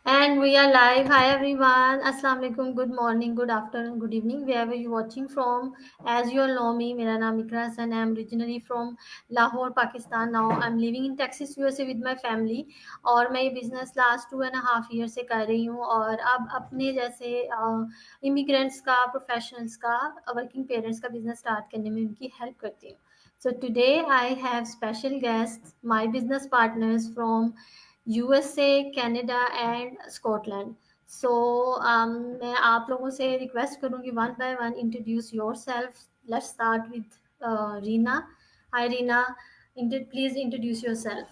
And we are live. Hi everyone. Assalamu alaikum. Good morning, good afternoon, good evening, wherever you're watching from. As you all know me, मेरा नाम इकरा हसन है. I'm originally from Lahore, Pakistan. Now I'm living in Texas, USA with my family. और मैं ये business last 2.5 year से कर रही हूँ और अब अपने जैसे इमिग्रेंट्स का, प्रोफेशनल्स का, वर्किंग पेरेंट्स का बिजनेस स्टार्ट करने में उनकी हेल्प करती हूँ. So today I have special guests, my business partners from USA, Canada and Scotland. So मैं आप लोगों से रिक्वेस्ट करूंगी one by one introduce yourself. Let's start with Reena. Hi Reena, please introduce yourself.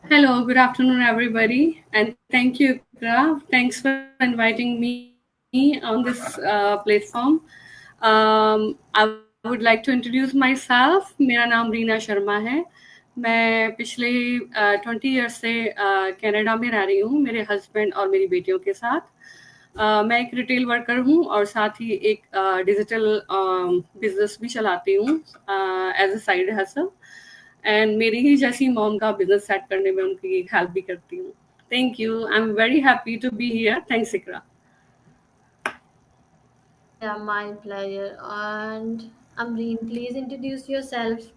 Hello, good afternoon, everybody, and thank you, Ikra. Thanks for inviting me on this platform. I would like to introduce myself. मेरा नाम रीना शर्मा है. मैं पिछले 20 years से Canada में रह रही हूँ मेरे हस्बैंड और मेरी बेटियों के साथ. मैं एक रिटेल वर्कर हूँ और साथ ही एक डिजिटल बिजनेस भी चलाती हूँ as a side hustle. And मेरी ही जैसी मॉम का बिजनेस सेट करने में उनकी हेल्प भी करती हूँ. Thank you. I am very happy to be here. Thanks Iqra. Yeah, my pleasure. And Amreen, please introduce yourself.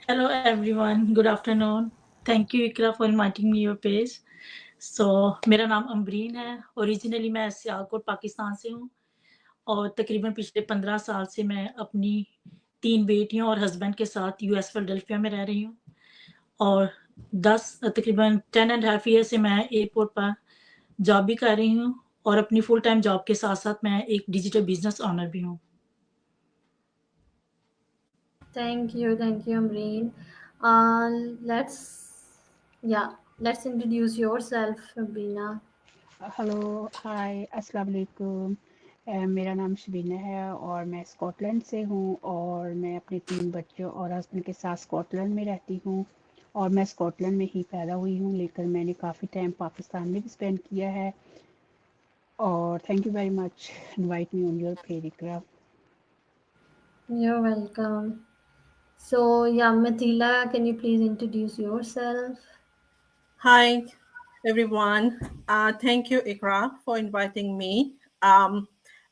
Hello everyone, good afternoon. Thank you Ikra for inviting me your page. So मेरा नाम अमरीन है. Originally मैं सियालकोट पाकिस्तान से हूँ और तकरीबन पिछले 15 साल से मैं अपनी 3 बेटियों और हस्बैंड के साथ यूएस फिलाडेल्फिया में रह रही हूँ और तकरीबन 10.5 ईयर से मैं एयरपोर्ट पर जॉब भी कर रही हूँ और अपनी फुल टाइम जॉब के साथ साथ मैं एक डिजिटल बिजनेस ओनर भी हूँ. Thank you, Amreen. Let's let's introduce yourself, Amreena. Hello, hi, अस्सलाम वालेकुम. मेरा नाम शबीना है और मैं स्कॉटलैंड से हूँ और मैं अपने 3 बच्चों और हस्बैंड के साथ स्कॉटलैंड में रहती हूँ और मैं स्कॉटलैंड में ही पैदा हुई हूँ, लेकिन मैंने काफ़ी टाइम पाकिस्तान में भी स्पेंड किया है. और thank you very much invite me on your page Iqra. You're welcome. So, yeah, Mathila, can you please introduce yourself? Hi, everyone. Thank you, Ikra, for inviting me.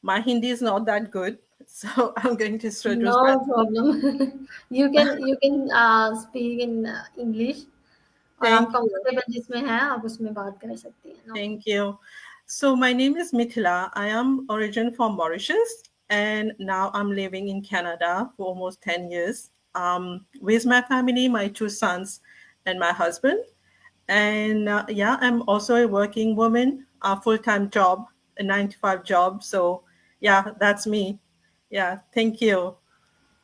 My Hindi is not that good, so I'm going to introduce No myself. problem. You can speak in English. और आप Thank you. Comfortable जिसमें हैं आप उसमें बात कर सकती हैं. No? Thank you. So my name is Mithila. I am origin from Mauritius, and now I'm living in Canada for almost 10 years with my family, my 2 sons, and my husband. And yeah, I'm also a working woman, a full-time job, a 9 to 5 job. So yeah, that's me. Yeah, thank you.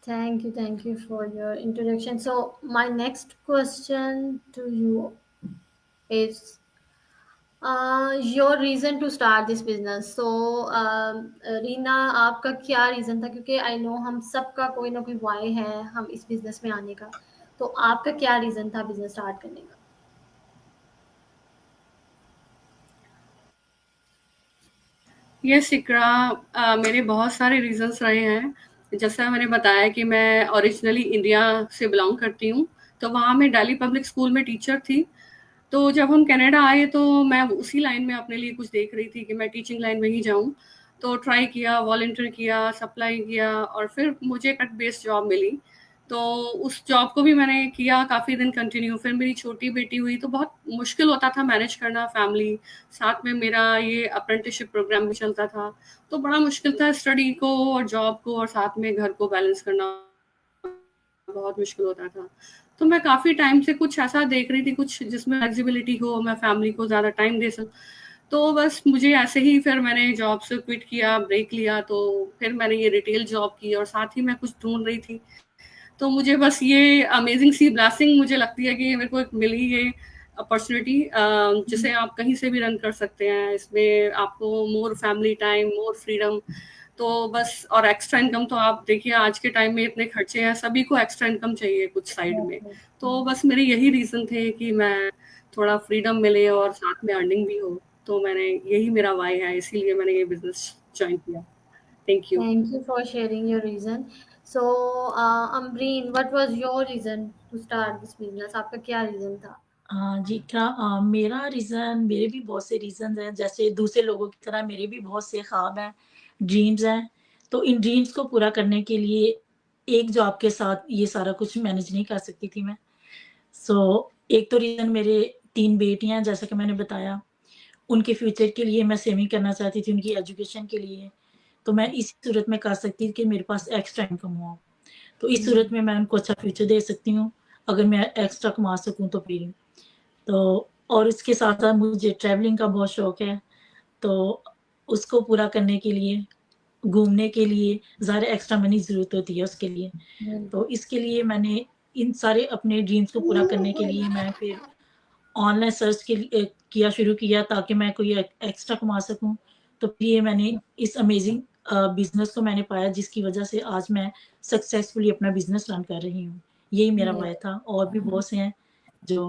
Thank you for your introduction. So my next question to you is your reason to start this business. So Reena, आपका क्या reason था? क्योंकि I know हम सबका कोई ना कोई Y है हम इस बिजनेस में आने का. तो आपका क्या रीज़न था बिजनेस स्टार्ट करने का? यस इकरा, मेरे बहुत सारे रीजंस रहे हैं. जैसा मैंने बताया कि मैं ओरिजिनली इंडिया से बिलोंग करती हूँ, तो वहाँ मैं दिल्ली पब्लिक स्कूल में टीचर थी. तो जब हम कनाडा आए तो मैं उसी लाइन में अपने लिए कुछ देख रही थी कि मैं टीचिंग लाइन में ही जाऊँ. तो ट्राई किया, वॉलंटियर किया, सप्लाई किया और फिर मुझे कट बेस्ड जॉब मिली. तो उस जॉब को भी मैंने किया काफ़ी दिन कंटिन्यू. फिर मेरी छोटी बेटी हुई तो बहुत मुश्किल होता था मैनेज करना फैमिली. साथ में मेरा ये अप्रेंटिसशिप प्रोग्राम भी चलता था. तो बड़ा मुश्किल था स्टडी को और जॉब को और साथ में घर को बैलेंस करना बहुत मुश्किल होता था. तो मैं काफ़ी टाइम से कुछ ऐसा देख रही थी, कुछ जिसमें फ्लेक्सिबिलिटी हो, मैं फैमिली को ज़्यादा टाइम दे सकूँ. तो बस मुझे ऐसे ही फिर मैंने जॉब से क्विट किया, ब्रेक लिया. तो फिर मैंने ये रिटेल जॉब की और साथ ही मैं कुछ ढूँढ रही थी. तो मुझे बस ये अमेजिंग सी ब्लेसिंग मुझे लगती है कि मेरे को एक मिली ये अपॉर्चुनिटी जिसे आप कहीं से भी रन कर सकते हैं. इसमें आपको मोर फैमिली टाइम, मोर फ्रीडम. तो बस और एक्स्ट्रा इनकम तो आप देखिए आज के टाइम में इतने खर्चे हैं, सभी को एक्स्ट्रा इनकम चाहिए कुछ साइड में. तो बस मेरे यही रीज़न थे कि मैं थोड़ा फ्रीडम मिले और साथ में अर्निंग भी हो. तो मैंने यही मेरा वाई है, इसीलिए मैंने ये बिज़नेस जॉइन किया. Thank you. Thank you for sharing your reason. So Amreen, what was your reason to start this business? आपका क्या रीज़न था? हाँ जी, मेरा रीज़न, मेरे भी बहुत से रीज़न्स हैं, जैसे दूसरे लोगों की तरह मेरे भी बहुत से ख्वाब हैं, ड्रीम्स हैं। तो इन ड्रीम्स को पूरा करने के लिए एक जॉब के साथ ये सारा कुछ मैनेज नहीं कर सकती थी मैं। एक तो रीज़न, मेरे 3 बेटियाँ हैं, जैसा कि मैंने बताया, उनके फ्यूचर के लिए मैं सेविंग करना चाहती थी, उनकी एजुकेशन के लिए। तो मैं इसी सूरत में कर सकती थी कि मेरे पास एक्स्ट्रा इनकम हो। तो इस सूरत में मैं उनको अच्छा फ्यूचर दे सकती हूँ, अगर मैं एक्स्ट्रा कमा सकूँ तो फिर। तो और इसके साथ-साथ मुझे ट्रैवलिंग का बहुत शौक है, तो उसको पूरा करने के लिए, घूमने के लिए ज़्यादा एक्स्ट्रा मनी ज़रूरत होती है उसके लिए। तो बिल्कुल। इसके लिए मैंने इन सारे अपने ड्रीम्स को पूरा करने के लिए मैं फिर ऑनलाइन सर्च किया शुरू किया, ताकि मैं कोई एक्स्ट्रा कमा सकूँ। तो फिर ये मैंने इस अमेज़िंग बिज़नेस को मैंने पाया, जिसकी वज़ह से आज मैं सक्सेसफुली अपना बिज़नेस रन कर रही हूँ। यही मेरा या व्हाय था, और भी बहुत से हैं जो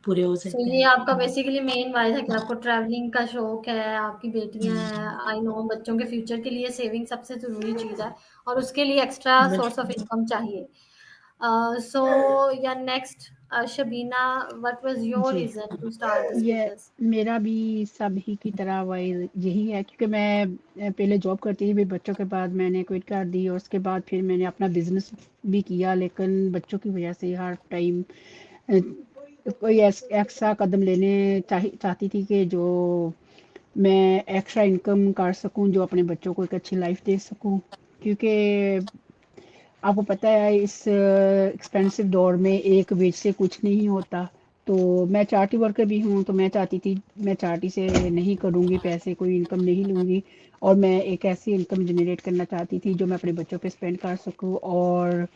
पूरे हो सो सकते ये हैं। आपका बेसिकली मेन वाई था कि आपको ट्रैवलिंग का शौक है, आपकी बेटियां हैं। आई नो बच्चों के फ्यूचर के लिए सेविंग सबसे ज़रूरी चीज़ है और उसके लिए एक्स्ट्रा सोर्स ऑफ बिल्कुल। इनकम चाहिए। सो या next Shabina, what was your जी, रीजन टू स्टार्ट दिस ये बिजनेस? मेरा भी सभी की तरह वही यही है, क्योंकि मैं पहले जॉब करती थी, फिर बच्चों के बाद मैंने क्विट कर दी और उसके बाद फिर मैंने अपना बिजनेस भी किया, लेकिन बच्चों की वजह से हर टाइम कोई एक्स्ट्रा कदम लेने चाहती थी कि जो मैं एक्स्ट्रा इनकम कर सकूं, जो अपने बच्चों को एक अच्छी लाइफ दे सकूं, क्योंकि आपको पता है इस एक्सपेंसिव दौर में एक वेज से कुछ नहीं होता। तो मैं चार्टी वर्कर भी हूँ, तो मैं चाहती थी, मैं चार्टी से नहीं करूँगी पैसे, कोई इनकम नहीं लूँगी, और मैं एक ऐसी इनकम जनरेट करना चाहती थी जो मैं अपने बच्चों पे स्पेंड कर सकूँ। और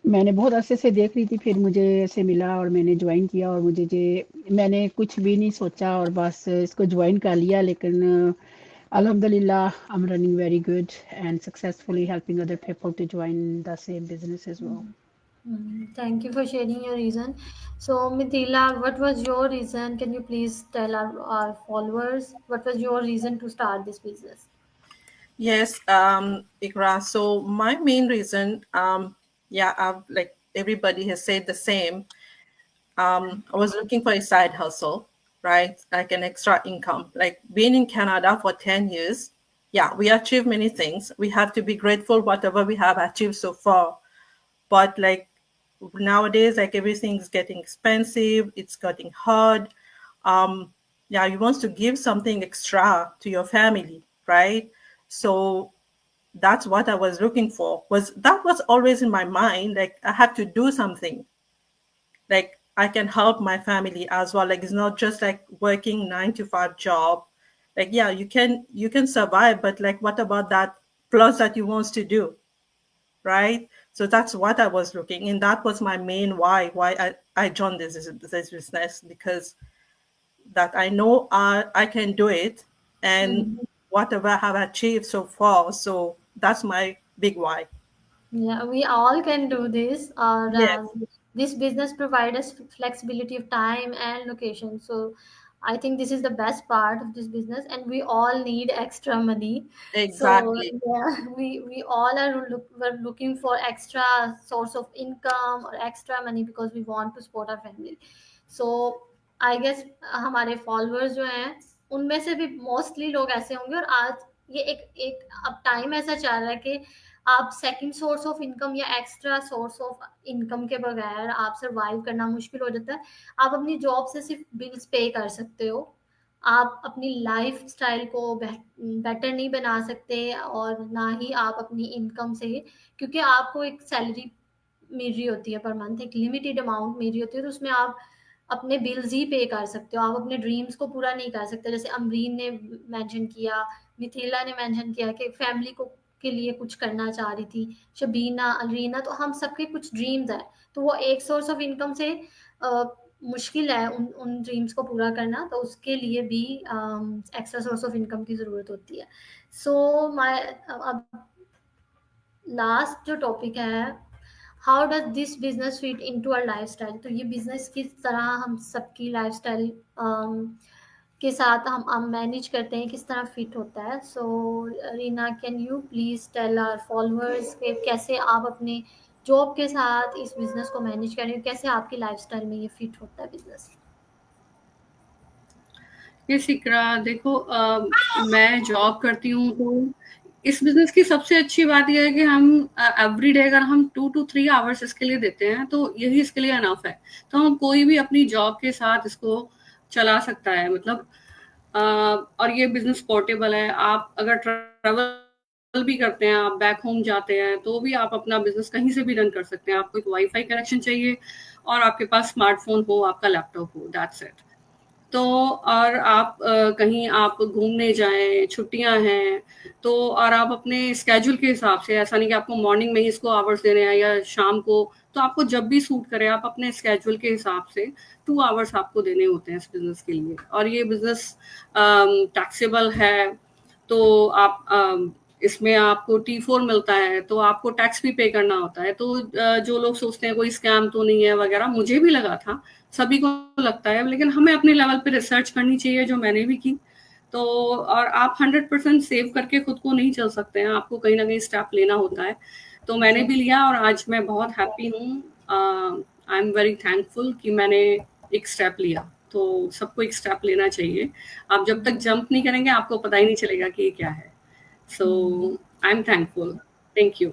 मैंने बहुत अरसे से देख रही थी, फिर मुझे ऐसे मिला और मैंने ज्वाइन किया, और मुझे जे मैंने कुछ भी नहीं सोचा और बस इसको ज्वाइन कर लिया। लेकिन Alhamdulillah, I'm running very good and successfully helping other people to join the same business as well. Thank you for sharing your reason. So Mithila, what was your reason? Can you please tell our followers what was your reason to start this business? Yes, Ikra. So my main reason, yeah, like everybody has said the same. I was looking for a side hustle, right? Like an extra income. Like being in Canada for 10 years, yeah, we achieved many things. We have to be grateful whatever we have achieved so far. But like nowadays, like everything's getting expensive, it's getting hard. Um, yeah, you want to give something extra to your family, right? So that's what I was looking for. Was always in my mind. Like I have to do something. Like I can help my family as well. Like it's not just like working 9 to 5 job. Like yeah, you can survive, but like what about that plus that you want to do, right? So that's what I was looking, and that was my main why I joined this business, because that I know I can do it, and whatever I have achieved so far. So that's my big why. Yeah, we all can do this. Or Yes, this business provides us flexibility of time and location. So I think this is the best part of this business, and we all need extra money. So exactly. yeah, we all we're looking for extra source of income or extra money because we want to support our family. So I guess हमारे followers जो हैं उनमें से भी mostly लोग ऐसे होंगे, और आज ये एक एक अब टाइम ऐसा चल रहा है कि आप सेकंड सोर्स ऑफ इनकम या एक्स्ट्रा सोर्स ऑफ इनकम के बगैर आप सरवाइव करना मुश्किल हो जाता है। आप अपनी जॉब से सिर्फ बिल्स पे कर सकते हो, आप अपनी लाइफ स्टाइल को बेटर नहीं बना सकते, और ना ही आप अपनी इनकम से, क्योंकि आपको एक सैलरी मिल रही होती है पर मंथ, एक लिमिटेड अमाउंट मिल रही होती है, तो उसमें आप अपने बिल्स ही पे कर सकते हो, आप अपने ड्रीम्स को पूरा नहीं कर सकते। जैसे अमरीन ने मेंशन किया, मिथिला ने मेंशन किया कि फैमिली को के लिए कुछ करना चाह रही थी, शबीना, अलीना, तो हम सबके कुछ ड्रीम्स हैं, तो वो एक सोर्स ऑफ इनकम से अ, मुश्किल है उन उन ड्रीम्स को पूरा करना, तो उसके लिए भी एक्स्ट्रा सोर्स ऑफ इनकम की ज़रूरत होती है। सो माय अब लास्ट जो टॉपिक है, how does this business fit into our lifestyle? तो ये बिजनेस किस तरह हम सबकी लाइफस्टाइल के साथ हम मैनेज करते हैं, किस तरह फिट होता है? So Reena, can you please tell our followers के कैसे आप अपने जॉब के साथ इस बिजनेस को मैनेज कर रही हूँ, कैसे आपकी लाइफस्टाइल में ये फिट होता है बिजनेस? ये इकरा, देखो मैं जॉब करती हूँ, तो इस बिजनेस की सबसे अच्छी बात यह है कि हम एवरी डे अगर हम 2 to 3 आवर्स इसके लिए देते हैं तो यही इसके लिए अनफ है। तो हम कोई भी अपनी जॉब के साथ इसको चला सकता है, मतलब और ये बिजनेस पोर्टेबल है। आप अगर ट्रैवल भी करते हैं, आप बैक होम जाते हैं, तो भी आप अपना बिजनेस कहीं से भी रन कर सकते हैं। आपको एक वाईफाई कनेक्शन चाहिए और आपके पास स्मार्टफोन हो, आपका लैपटॉप हो, दैट्स इट। तो और आप कहीं आप घूमने जाएँ, छुट्टियाँ हैं, तो और आप अपने स्केड्यूल के हिसाब से, ऐसा नहीं कि आपको मॉर्निंग में ही इसको आवर्स देने हैं या शाम को, तो आपको जब भी सूट करे आप अपने स्केड्यूल के हिसाब से 2 आवर्स आपको देने होते हैं इस बिज़नेस के लिए। और ये बिज़नेस टैक्सेबल है, तो आप इसमें आपको T4 मिलता है, तो आपको टैक्स भी पे करना होता है। तो जो लोग सोचते हैं कोई स्कैम तो नहीं है वगैरह, मुझे भी लगा था, सभी को लगता है, लेकिन हमें अपने लेवल पे रिसर्च करनी चाहिए, जो मैंने भी की। तो और आप 100% सेव करके खुद को नहीं चल सकते हैं, आपको कहीं ना कहीं स्टेप लेना होता है। तो मैंने भी लिया और आज मैं बहुत हैप्पी हूँ। आई एम वेरी थैंकफुल कि मैंने एक स्टेप लिया। तो सबको एक स्टेप लेना चाहिए। आप जब तक जंप नहीं करेंगे आपको पता ही नहीं चलेगा कि ये क्या है। So I am thankful. Thank you.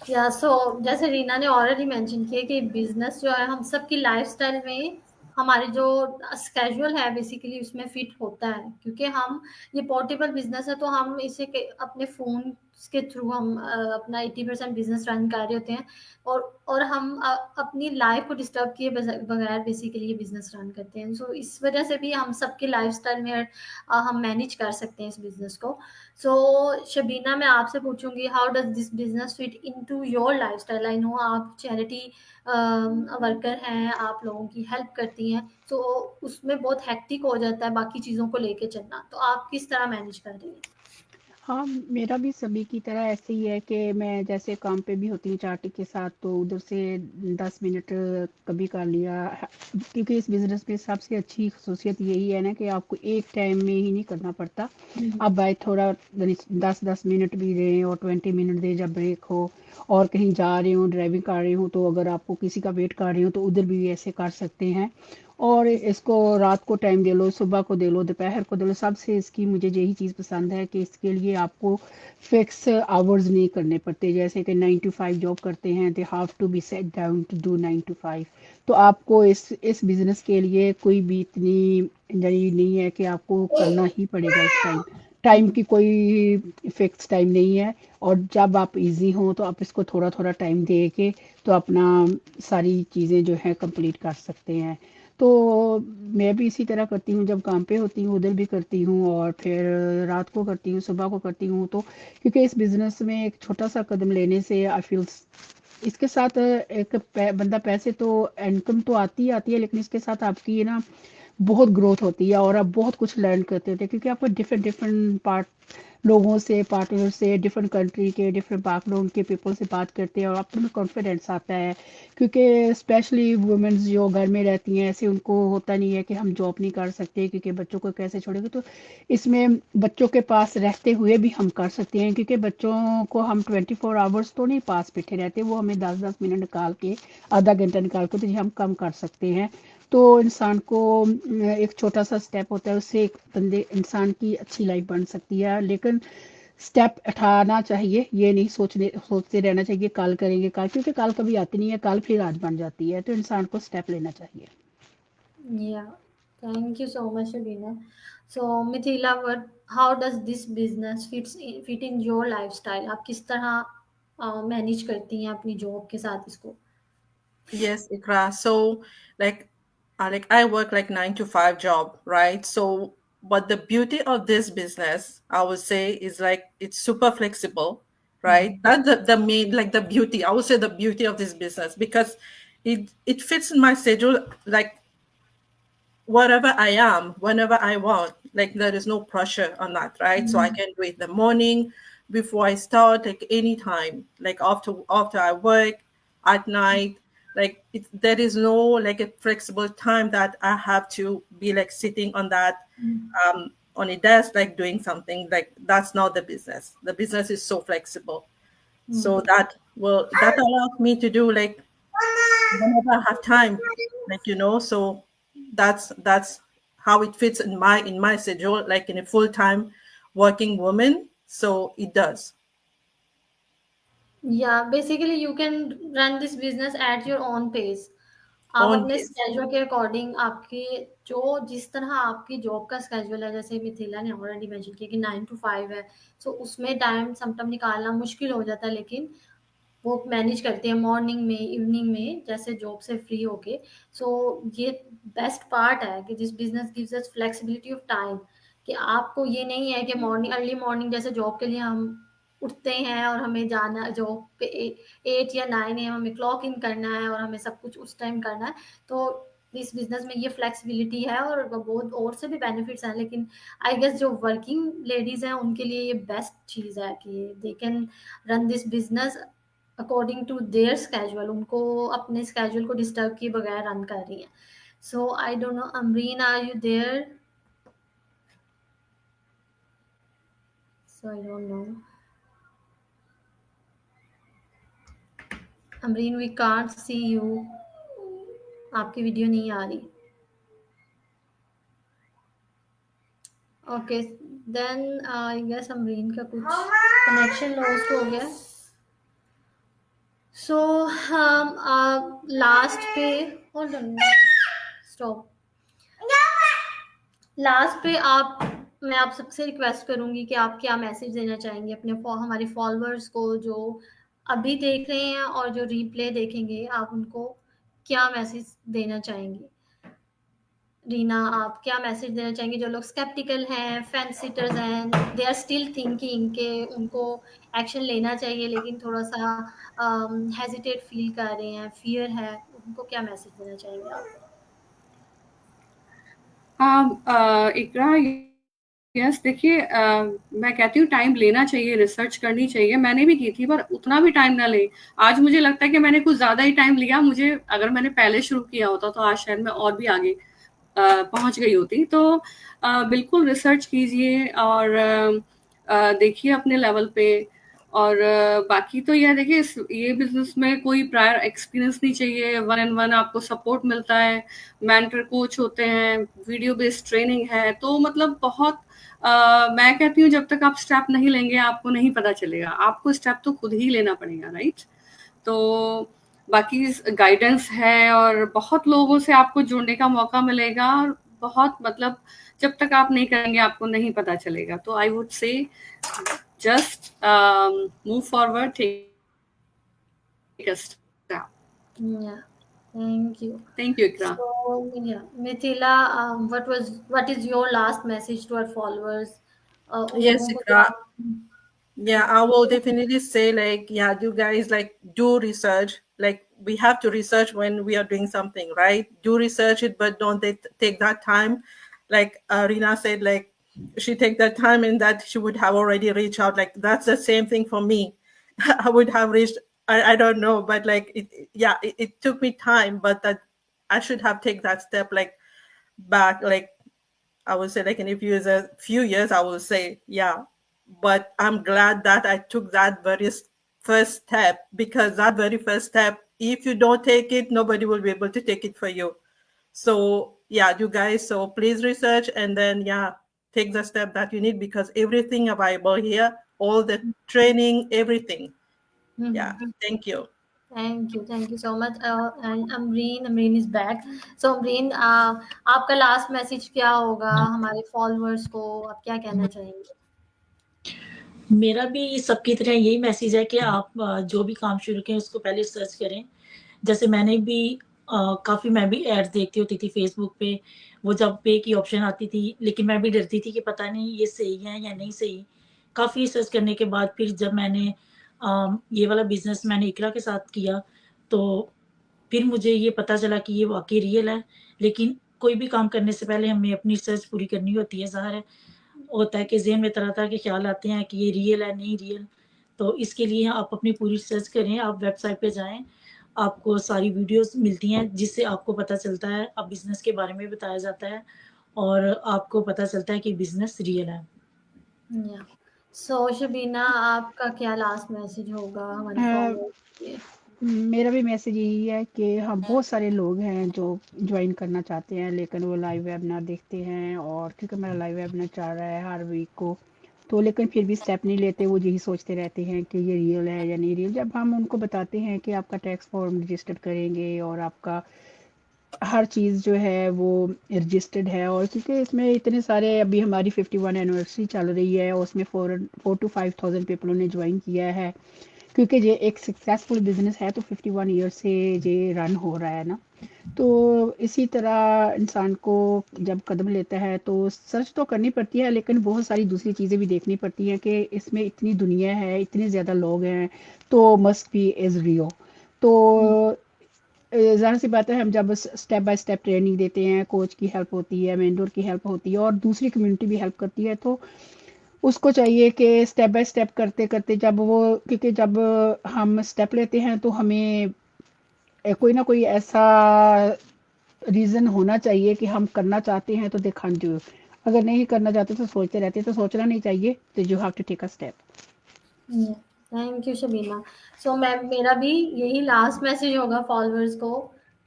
या सो जैसे रीना ने ऑलरेडी मेंशन किया कि बिजनेस जो है हम सबकी लाइफस्टाइल में, हमारे जो स्केड्यूल है बेसिकली उसमें फिट होता है, क्योंकि हम ये पोर्टेबल बिजनेस है, तो हम इसे अपने फ़ोन के थ्रू हम अपना 80% बिजनेस रन कर रहे होते हैं, और हम अपनी लाइफ को डिस्टर्ब किए बगैर बेसिकली ये बिजनेस रन करते हैं। सो इस वजह से भी हम सबके लाइफस्टाइल में हम मैनेज कर सकते हैं इस बिजनेस को। सो शबीना, मैं आपसे पूछूंगी, how does this business fit into your lifestyle? I know आप चैरिटी वर्कर हैं, आप लोगों की हेल्प करती हैं, तो उसमें बहुत हेक्टिक हो जाता है बाकी चीज़ों को लेके चलना, तो आप किस तरह मैनेज कर रही हैं? हाँ, मेरा भी सभी की तरह ऐसे ही है कि मैं जैसे काम पे भी होती हूँ चार्टी के साथ, तो उधर से 10 मिनट कभी कर लिया क्योंकि इस बिजनेस में सबसे अच्छी खसूसियत यही है ना कि आपको एक टाइम में ही नहीं करना पड़ता। आप भाई थोड़ा 10-10 मिनट भी दें और 20 मिनट दें जब ब्रेक हो, और कहीं जा रहे हो, ड्राइविंग कर रहे हो, तो अगर आपको किसी का वेट कर रहे हो तो उधर भी ऐसे कर सकते हैं। और इसको रात को टाइम दे लो, सुबह को दे लो, दोपहर को दे लो, सबसे इसकी मुझे यही चीज़ पसंद है कि इसके लिए आपको फिक्स आवर्स नहीं करने पड़ते। जैसे कि 9 to 5 जॉब करते हैं, they have to be set down to do 9 to 5। तो आपको इस बिजनेस के लिए कोई भी इतनी जरूरी नहीं है कि आपको करना ही पड़ेगा इस टाइम। टाइम की कोई फिक्स टाइम नहीं है, और जब आप इजी हो तो आप इसको थोड़ा थोड़ा टाइम दे के तो अपना सारी चीज़ें जो है कंप्लीट कर सकते हैं। तो मैं भी इसी तरह करती हूँ, जब काम पे होती हूँ उधर भी करती हूँ, और फिर रात को करती हूँ, सुबह को करती हूँ। तो क्योंकि इस बिजनेस में एक छोटा सा कदम लेने से आई फील इसके साथ एक बंदा पैसे तो इनकम तो आती ही आती है, लेकिन इसके साथ आपकी ये ना बहुत ग्रोथ होती है और आप बहुत कुछ लर्न करते थे, क्योंकि आपको डिफरेंट डिफरेंट लोगों से, पार्टनर से, डिफरेंट कंट्री के, डिफरेंट बैकग्राउंड के पीपल से बात करते हैं और आप में कॉन्फिडेंस आता है। क्योंकि स्पेशली वुमेन्स जो घर में रहती हैं, ऐसे उनको होता नहीं है कि हम जॉब नहीं कर सकते क्योंकि बच्चों को कैसे छोड़ेंगे। तो इसमें बच्चों के पास रहते हुए भी हम कर सकते हैं, क्योंकि बच्चों को हम 24 आवर्स तो नहीं पास बैठे रहते, वो हमें 10-10 मिनट निकाल के, आधा घंटा निकाल के, तो ये हम कम कर सकते हैं। तो इंसान को एक छोटा सा स्टेप होता है, उससे एक बंदे इंसान की अच्छी लाइफ बन सकती है। लेकिन स्टेप उठाना चाहिए, ये नहीं सोचते रहना चाहिए कल करेंगे कल, क्योंकि कल कभी आती नहीं है, कल फिर आज बन जाती है। तो इंसान को स्टेप लेना चाहिए। Yeah, thank you so much, Shabina. So, Mithila, how does this business fit in your lifestyle? आप किस तरह मैनेज करती हैं अपनी जॉब के साथ इसको? Yes, Ikra. So, like I work like 9 to 5 job, right? So, but the beauty of this business, I would say, is like it's super flexible, right? That's the main, like the beauty. I would say the beauty of this business, because it fits in my schedule, like whatever I am, whenever I want. Like there is no pressure on that, right? So I can do it in the morning before I start, like anytime, like after I work, at night. Like there is no like a flexible time that I have to be like sitting on that on a desk like doing something. Like that's not the business. The business is so flexible. So that allows me to do like whenever I have time, like so that's how it fits in my schedule, like in a full-time working woman. So it does. Yeah, basically you can run this business at your own pace. आप On अपने pace. Schedule के according आपके जो जिस तरह आपकी job का schedule है, जैसे मिथिला ने ऑलरेडी मेंशन किया कि 9 to 5 है, सो उसमें टाइम समटाइम निकालना मुश्किल हो जाता है, लेकिन वो मैनेज करते हैं मॉर्निंग में, इवनिंग में, जैसे जॉब से फ्री होके। सो ये बेस्ट पार्ट है कि this business gives us flexibility of time, कि आपको ये नहीं है कि मॉर्निंग अर्ली मॉर्निंग जैसे जॉब के लिए हम उठते हैं और हमें जाना जॉब पे 8 या 9 AM हमें क्लॉक इन करना है और हमें सब कुछ उस टाइम करना है। तो इस बिजनेस में ये फ्लेक्सिबिलिटी है और बहुत और से भी बेनिफिट्स हैं, लेकिन आई गेस जो वर्किंग लेडीज हैं उनके लिए ये बेस्ट चीज़ है कि they can run this business according to their schedule, उनको अपने स्केड्यूल को डिस्टर्ब किए बगैर रन कर रही हैं। So I don't know, Amreen, are you there? So I don't know, Amreen, we can't see you, आपकी वीडियो नहीं आ रही। Okay, then I guess Amreen का कुछ कनेक्शन लॉस्ट हो गया। सो हम लास्ट पे, होल्ड ऑन, स्टॉप, लास्ट पे आप, मैं आप सबसे रिक्वेस्ट करूंगी कि आप क्या मैसेज देना चाहेंगे अपने हमारे फॉलोअर्स को जो अभी देख रहे हैं और जो रिप्ले देखेंगे, आप उनको क्या मैसेज देना चाहेंगे? रीना, आप क्या मैसेज देना चाहेंगे जो लोग स्केप्टिकल हैं, फेंस सिटर्स हैं, दे आर स्टिल थिंकिंग कि उनको एक्शन लेना चाहिए लेकिन थोड़ा सा हेजिटेट फील कर रहे हैं, फियर है, उनको क्या मैसेज देना चाहेंगे आप? इकरा, यस, देखिए, मैं कहती हूँ टाइम लेना चाहिए, रिसर्च करनी चाहिए। मैंने भी की थी, पर उतना भी टाइम ना ले। आज मुझे लगता है कि मैंने कुछ ज़्यादा ही टाइम लिया। मुझे अगर मैंने पहले शुरू किया होता तो आज शायद मैं और भी आगे पहुँच गई होती। तो बिल्कुल रिसर्च कीजिए और देखिए अपने लेवल पे। और बाकी तो यह देखिए, ये बिज़नेस में कोई प्रायर एक्सपीरियंस नहीं चाहिए। 1 एंड 1 आपको सपोर्ट मिलता है, मेंटर कोच होते हैं, वीडियो बेस्ड ट्रेनिंग है। तो मतलब बहुत मैं कहती हूँ जब तक आप स्टेप नहीं लेंगे आपको नहीं पता चलेगा। आपको स्टेप तो खुद ही लेना पड़ेगा, राइट? तो बाकी गाइडेंस है और बहुत लोगों से आपको जुड़ने का मौका मिलेगा। और बहुत मतलब जब तक आप नहीं करेंगे आपको नहीं पता चलेगा। तो I would say just move forward, take a step. Yeah, thank you. Thank you, Ikra. So yeah, Mithila, what is your last message to our followers? उन Yes, लोगों को जो Ikra. आप, Yeah, I will definitely say like, yeah, you guys like do research. Like we have to research when we are doing something, right? Do research it, but don't take that time. Like Rina said, like she take that time and that she would have already reached out. Like that's the same thing for me. I would have reached, I don't know, but like yeah, it took me time, but that I should have taken that step like back, like I would say like in a few years, I will say, yeah. But I'm glad that I took that very first step, because that very first step, if you don't take it, nobody will be able to take it for you. So yeah, you guys, so please research and then yeah, take the step that you need, because everything available here, all the training, everything. Yeah, thank you. thank you so much. And Amreen is back. So Amreen, आपका last message क्या होगा हमारे followers को? आप क्या कहना चाहेंगे? मेरा भी सबकी तरह यही मैसेज है कि आप जो भी काम शुरू करें उसको पहले सर्च करें। जैसे मैंने भी काफ़ी, मैं भी एड्स देखती होती थी फेसबुक पे, वो जब पे की ऑप्शन आती थी, लेकिन मैं भी डरती थी कि पता नहीं ये सही है या नहीं सही। काफ़ी सर्च करने के बाद फिर जब मैंने ये वाला बिज़नेस मैंने इकरा के साथ किया, तो फिर मुझे ये पता चला कि ये वाक़ई रियल है। लेकिन कोई भी काम करने से पहले हमें अपनी रिसर्च पूरी करनी होती है। ज़ाहिर है, होता है कि ज़हन में तरह-तरह के ख़्याल आते हैं कि ये रियल है, नहीं रियल। तो इसके लिए आप अपनी पूरी रिसर्च करें, आप वेबसाइट पे जाएँ, आपको सारी वीडियोज़ मिलती हैं जिससे आपको पता चलता है, अब बिज़नेस के बारे में बताया जाता है और आपको पता चलता है कि बिज़नेस रियल है। Yeah. सो शबीना, आपका क्या लास्ट मैसेज होगा हमारे फॉलोअर्स के लिए? मेरा भी मैसेज यही है कि हम बहुत सारे लोग हैं जो ज्वाइन करना चाहते हैं, लेकिन वो लाइव वेबिनार देखते हैं, और क्योंकि मेरा लाइव वेबिनार चल रहा है हर वीक को, तो लेकिन फिर भी स्टेप नहीं लेते। वो यही सोचते रहते हैं कि ये रियल है या नहीं रियल। जब हम उनको बताते हैं कि आपका टैक्स फॉर्म रजिस्टर करेंगे और आपका हर चीज़ जो है वो रजिस्टर्ड है, और क्योंकि इसमें इतने सारे, अभी हमारी 51 एनिवर्सरी चल रही है और उसमें 4 to 5,000 पीपलों ने ज्वाइन किया है, क्योंकि ये एक सक्सेसफुल बिजनेस है, तो 51 ईयर से ये रन हो रहा है ना। तो इसी तरह इंसान को जब कदम लेता है तो सर्च तो करनी पड़ती है, लेकिन बहुत सारी दूसरी चीज़ें भी देखनी पड़ती हैं कि इसमें इतनी दुनिया है, इतने ज़्यादा लोग हैं, तो मस्ट बी इज़ रियल। तो ज़ाहिर सी बात है, हम जब स्टेप बाय स्टेप ट्रेनिंग देते हैं, कोच की हेल्प होती है, मेंटोर की हेल्प होती है, और दूसरी कम्युनिटी भी हेल्प करती है, तो उसको चाहिए कि स्टेप बाय स्टेप करते करते जब वो, क्योंकि जब हम स्टेप लेते हैं तो हमें कोई ना कोई ऐसा रीज़न होना चाहिए कि हम करना चाहते हैं, तो दे कैन डू। अगर नहीं करना चाहते तो सोचते रहते, तो सोचना नहीं चाहिए, तो you have to take a step. Thank you Shabina. So मैं, मेरा भी यही लास्ट मैसेज होगा फॉलोअर्स को।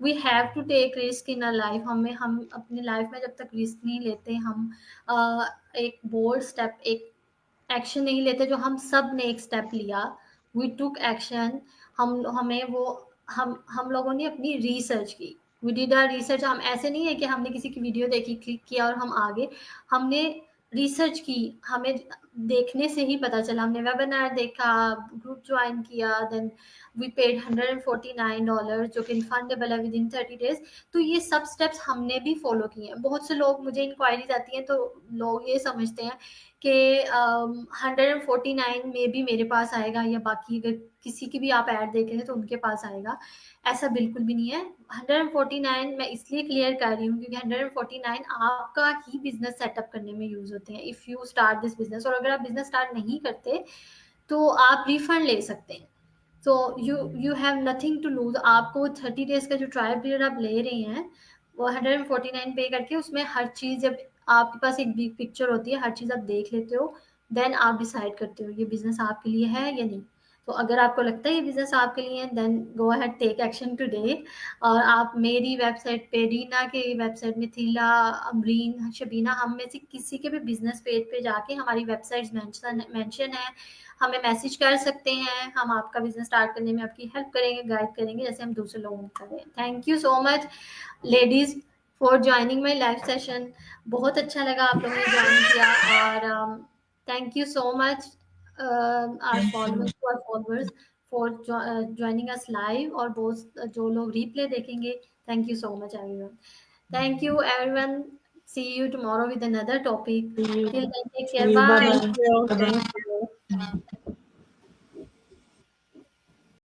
We have to take risk in our life. हम अपनी लाइफ में जब तक रिस्क नहीं लेते, हम एक बोल्ड स्टेप, एक एक्शन नहीं लेते, जो हम सब ने एक स्टेप लिया, वी टुक एक्शन। हम हमें वो हम लोगों ने अपनी रिसर्च की, वी डिड आवर रिसर्च। हम ऐसे नहीं है कि हमने किसी की वीडियो देखी, क्लिक किया और हम आगे। हमने रिसर्च की, हमें देखने से ही पता चला। हमने वेबिनार देखा, ग्रुप ज्वाइन किया, देन वी पेड $149 जो कि रिफंडेबल है विद इन 30 days। तो ये सब स्टेप्स हमने भी फॉलो किए हैं। बहुत से लोग, मुझे इंक्वायरीज आती हैं तो लोग ये समझते हैं कि 149 में भी मेरे पास आएगा, या बाकी अगर किसी की भी आप ऐड देखेंगे तो उनके पास आएगा। ऐसा बिल्कुल भी नहीं है। 149 मैं इसलिए क्लियर कर रही हूँ क्योंकि 149 आपका ही बिजनेस सेटअप करने में यूज होते हैं, if you start this business. और अगर आप बिजनेस स्टार्ट नहीं करते तो आप रिफंड ले सकते हैं। तो you have nothing to lose. आपको 30 days का जो ट्रायल पीरियड आप ले रहे हैं, वो 149 पे करके, उसमें हर चीज़, जब आपके पास एक बिग पिक्चर होती है, हर चीज़ आप देख लेते हो, देन आप डिसाइड करते हो ये बिजनेस आपके लिए है या नहीं। तो अगर आपको लगता है ये बिजनेस आपके लिए है, then go ahead, take action today. और आप मेरी वेबसाइट पे, रीना के वेबसाइट, मिथिला, अमरीन, शबीना, हम में से किसी के भी बिजनेस पेज पे जाके हमारी वेबसाइट्स मेंशन है, हमें मैसेज कर सकते हैं। हम आपका बिजनेस स्टार्ट करने में आपकी हेल्प करेंगे, गाइड करेंगे, जैसे हम दूसरे लोगों को करें। Thank you so much ladies for joining my live session. बहुत अच्छा लगा आप लोगों ने ज्वाइन किया। और thank you so much our followers for joining us live, और बहुत जो लोग रिप्ले देखेंगे, thank you so much everyone. Thank you everyone. See you tomorrow with another topic. Till then, take care. Bye Bye. Thank bye. you. Bye Thank you. Bye.